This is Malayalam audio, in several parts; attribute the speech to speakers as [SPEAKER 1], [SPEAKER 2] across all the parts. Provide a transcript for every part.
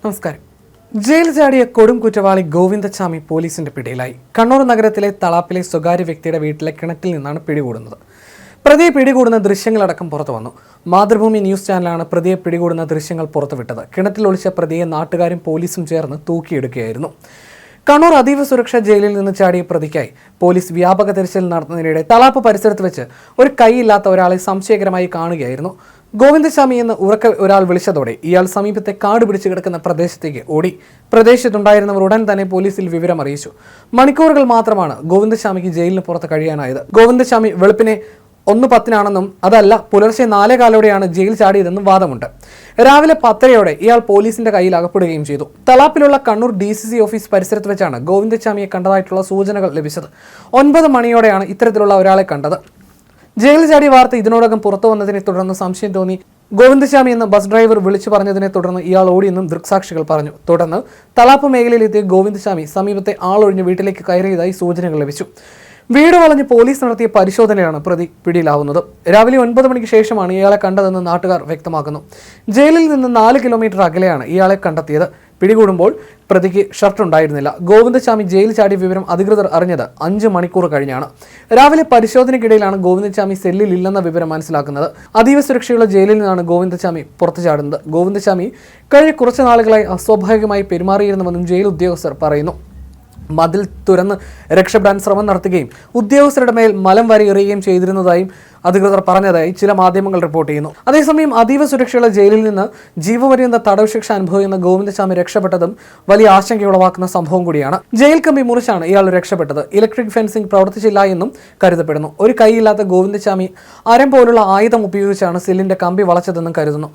[SPEAKER 1] നമസ്കാരം. ജയിൽ ചാടിയ കൊടും കുറ്റവാളി ഗോവിന്ദച്ചാമി പോലീസിന്റെ പിടിയിലായി. കണ്ണൂർ നഗരത്തിലെ തളാപ്പിലെ സ്വകാര്യ വ്യക്തിയുടെ വീട്ടിലെ കിണറ്റിൽ നിന്നാണ് പിടികൂടുന്നത്. പ്രതിയെ പിടികൂടുന്ന ദൃശ്യങ്ങളടക്കം പുറത്തു വന്നു. മാതൃഭൂമി ന്യൂസ് ചാനലാണ് പ്രതിയെ പിടികൂടുന്ന ദൃശ്യങ്ങൾ പുറത്തുവിട്ടത്. കിണറ്റിൽ ഒളിച്ച പ്രതിയെ നാട്ടുകാരും പോലീസും ചേർന്ന് തൂക്കിയെടുക്കുകയായിരുന്നു. കണ്ണൂർ അതീവ സുരക്ഷാ ജയിലിൽ നിന്ന് ചാടിയ പ്രതിക്കായി പോലീസ് വ്യാപക തിരച്ചിൽ നടത്തുന്നതിനിടെ തളാപ്പ് പരിസരത്ത് വെച്ച് ഒരു കൈയില്ലാത്ത ഒരാളെ സംശയകരമായി കാണുകയായിരുന്നു. ഗോവിന്ദച്ചാമി എന്ന് ഉറക്കെ ഒരാൾ വിളിച്ചതോടെ ഇയാൾ സമീപത്തെ കാട് പിടിച്ചു കിടക്കുന്ന പ്രദേശത്തേക്ക് ഓടി. പ്രദേശത്തുണ്ടായിരുന്നവർ ഉടൻ തന്നെ പോലീസിൽ വിവരം അറിയിച്ചു. മണിക്കൂറുകൾ മാത്രമാണ് ഗോവിന്ദച്ചാമിക്ക് ജയിലിന് പുറത്ത് കഴിയാനായത്. ഗോവിന്ദച്ചാമി വെളുപ്പിനെ 1:10 അതല്ല പുലർച്ചെ 4:15 ജയിൽ ചാടിയതെന്നും വാദമുണ്ട്. രാവിലെ 10:00 ഇയാൾ പോലീസിന്റെ കയ്യിൽ അകപ്പെടുകയും ചെയ്തു. തളാപ്പിലുള്ള കണ്ണൂർ DCC ഓഫീസ് പരിസരത്ത് വെച്ചാണ് ഗോവിന്ദച്ചാമിയെ കണ്ടതായിട്ടുള്ള സൂചനകൾ ലഭിച്ചത്. 9 മണിയോടെയാണ് ഇത്തരത്തിലുള്ള ഒരാളെ കണ്ടത്. ജയിൽ ചാടിയ വാർത്ത ഇതിനോടകം പുറത്തു വന്നതിനെ തുടർന്ന് സംശയം തോന്നി ഗോവിന്ദച്ചാമി എന്ന ബസ് ഡ്രൈവർ വിളിച്ചു പറഞ്ഞതിനെ തുടർന്ന് ഇയാൾ ഓടിയെന്നും ദൃക്സാക്ഷികൾ പറഞ്ഞു. തുടർന്ന് തളാപ്പ് മേഖലയിലെത്തിയ ഗോവിന്ദച്ചാമി സമീപത്തെ ആളൊഴിഞ്ഞ് വീട്ടിലേക്ക് കയറിയതായി സൂചനകൾ ലഭിച്ചു. വീട് വളഞ്ഞ് പോലീസ് നടത്തിയ പരിശോധനയാണ് പ്രതി പിടിയിലാവുന്നത്. രാവിലെ 9 മണിക്ക് ശേഷമാണ് ഇയാളെ കണ്ടതെന്ന് നാട്ടുകാർ വ്യക്തമാക്കുന്നു. ജയിലിൽ നിന്ന് 4 കിലോമീറ്റർ അകലെയാണ് ഇയാളെ കണ്ടെത്തിയത്. പിടികൂടുമ്പോൾ പ്രതിക്ക് ഷർട്ട് ഉണ്ടായിരുന്നില്ല. ഗോവിന്ദച്ചാമി ജയിൽ ചാടിയ വിവരം അധികൃതർ അറിഞ്ഞത് 5 മണിക്കൂർ കഴിഞ്ഞാണ്. രാവിലെ പരിശോധനയ്ക്കിടയിലാണ് ഗോവിന്ദച്ചാമി സെല്ലിൽ ഇല്ലെന്ന വിവരം മനസ്സിലാക്കുന്നത്. അതീവ സുരക്ഷയുള്ള ജയിലിൽ നിന്നാണ് ഗോവിന്ദച്ചാമി പുറത്തു ചാടുന്നത്. ഗോവിന്ദച്ചാമി കഴിഞ്ഞ കുറച്ച് നാളുകളായി അസ്വാഭാവികമായി പെരുമാറിയിരുന്നുവെന്നും ജയിൽ ഉദ്യോഗസ്ഥർ പറയുന്നു. മതിൽ തുറന്ന് രക്ഷപ്പെടാൻ ശ്രമം നടത്തുകയും ഉദ്യോഗസ്ഥരുടെ മേൽ മലം വാരി എറിയുകയും ചെയ്തിരുന്നതായും അധികൃതർ പറഞ്ഞതായി ചില മാധ്യമങ്ങൾ റിപ്പോർട്ട് ചെയ്യുന്നു. അതേസമയം അതീവ സുരക്ഷയുള്ള ജയിലിൽ നിന്ന് ജീവപര്യന്ത തടവ് ശിക്ഷ അനുഭവിക്കുന്ന ഗോവിന്ദച്ചാമി രക്ഷപ്പെട്ടതും വലിയ ആശങ്കയുളവാക്കുന്ന സംഭവം കൂടിയാണ്. ജയിൽ കമ്പി മുറിച്ചാണ് ഇയാൾ രക്ഷപ്പെട്ടത്. ഇലക്ട്രിക് ഫെൻസിംഗ് പ്രവർത്തിച്ചില്ല എന്നും കരുതപ്പെടുന്നു. ഒരു കൈയില്ലാത്ത ഗോവിന്ദച്ചാമി അരം പോലുള്ള ആയുധം ഉപയോഗിച്ചാണ് സെല്ലിന്റെ കമ്പി വളച്ചതെന്നും കരുതുന്നു.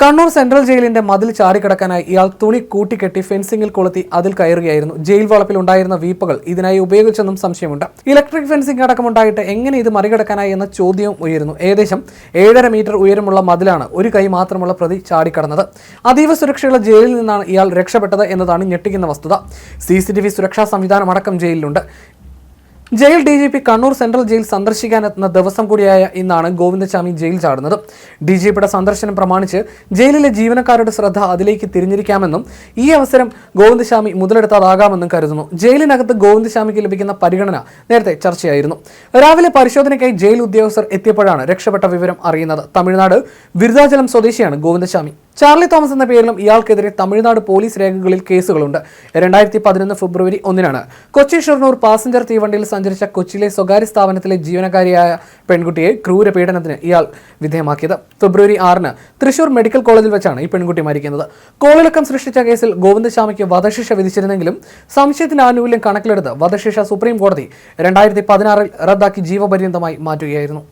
[SPEAKER 1] കണ്ണൂർ സെൻട്രൽ ജയിലിന്റെ മതിൽ ചാടിക്കടക്കാനായി ഇയാൾ തുണി കൂട്ടിക്കെട്ടി ഫെൻസിംഗിൽ കൊളുത്തി അതിൽ കയറുകയായിരുന്നു. ജയിൽ വളപ്പിൽ ഉണ്ടായിരുന്ന വീപ്പകൾ ഇതിനായി ഉപയോഗിച്ചെന്നും സംശയമുണ്ട്. ഇലക്ട്രിക് ഫെൻസിംഗ് അടക്കമുണ്ടായിട്ട് എങ്ങനെ ഇത് മറികടക്കാനായി എന്ന ചോദ്യവും ഉയരുന്നു. ഏകദേശം 7.5 മീറ്റർ ഉയരമുള്ള മതിലാണ് ഒരു കൈ മാത്രമുള്ള പ്രതി ചാടിക്കടന്നത്. അതീവ സുരക്ഷയുള്ള ജയിലിൽ നിന്നാണ് ഇയാൾ രക്ഷപ്പെട്ടത് എന്നതാണ് ഞെട്ടിക്കുന്ന വസ്തുത. CCTV സുരക്ഷാ സംവിധാനം അടക്കം ജയിലിലുണ്ട്. ജയിൽ DGP കണ്ണൂർ സെൻട്രൽ ജയിൽ സന്ദർശിക്കാനെത്തുന്ന ദിവസം കൂടിയായ ഇന്നാണ് ഗോവിന്ദച്ചാമി ജയിൽ ചാടുന്നത്. DGPയുടെ സന്ദർശനം പ്രമാണിച്ച് ജയിലിലെ ജീവനക്കാരുടെ ശ്രദ്ധ അതിലേക്ക് തിരിഞ്ഞിരിക്കാമെന്നും ഈ അവസരം ഗോവിന്ദച്ചാമി മുതലെടുത്തതാകാമെന്നും കരുതുന്നു. ജയിലിനകത്ത് ഗോവിന്ദച്ചാമിക്ക് ലഭിക്കുന്ന പരിഗണന നേരത്തെ ചർച്ചയായിരുന്നു. രാവിലെ പരിശോധനയ്ക്കായി ജയിൽ ഉദ്യോഗസ്ഥർ എത്തിയപ്പോഴാണ് രക്ഷപ്പെട്ട വിവരം അറിയുന്നത്. തമിഴ്നാട് വിരുദ്ധാചലം സ്വദേശിയാണ് ഗോവിന്ദച്ചാമി. ചാർലി തോമസ് എന്ന പേരിലും ഇയാൾക്കെതിരെ തമിഴ്നാട് പോലീസ് രേഖകളിൽ കേസുകളുണ്ട്. 2011 ഫെബ്രുവരി 1 കൊച്ചി ഷൊർണൂർ പാസഞ്ചർ തീവണ്ടിയിൽ സഞ്ചരിച്ച കൊച്ചിയിലെ സ്വകാര്യ സ്ഥാപനത്തിലെ ജീവനക്കാരിയായ പെൺകുട്ടിയെ ക്രൂരപീഡനത്തിന് ഇയാൾ വിധേയമാക്കിയത്. ഫെബ്രുവരി 6 തൃശൂർ മെഡിക്കൽ കോളേജിൽ വെച്ചാണ് ഈ പെൺകുട്ടി മരിക്കുന്നത്. കോളിളക്കം സൃഷ്ടിച്ച കേസിൽ ഗോവിന്ദച്ചാമിക്ക് വധശിക്ഷ വിധിച്ചിരുന്നെങ്കിലും സംശയത്തിന് ആനുകൂല്യം കണക്കിലെടുത്ത് വധശിക്ഷ സുപ്രീം കോടതി 2016 റദ്ദാക്കി ജീവപര്യന്തമായി മാറ്റുകയായിരുന്നു.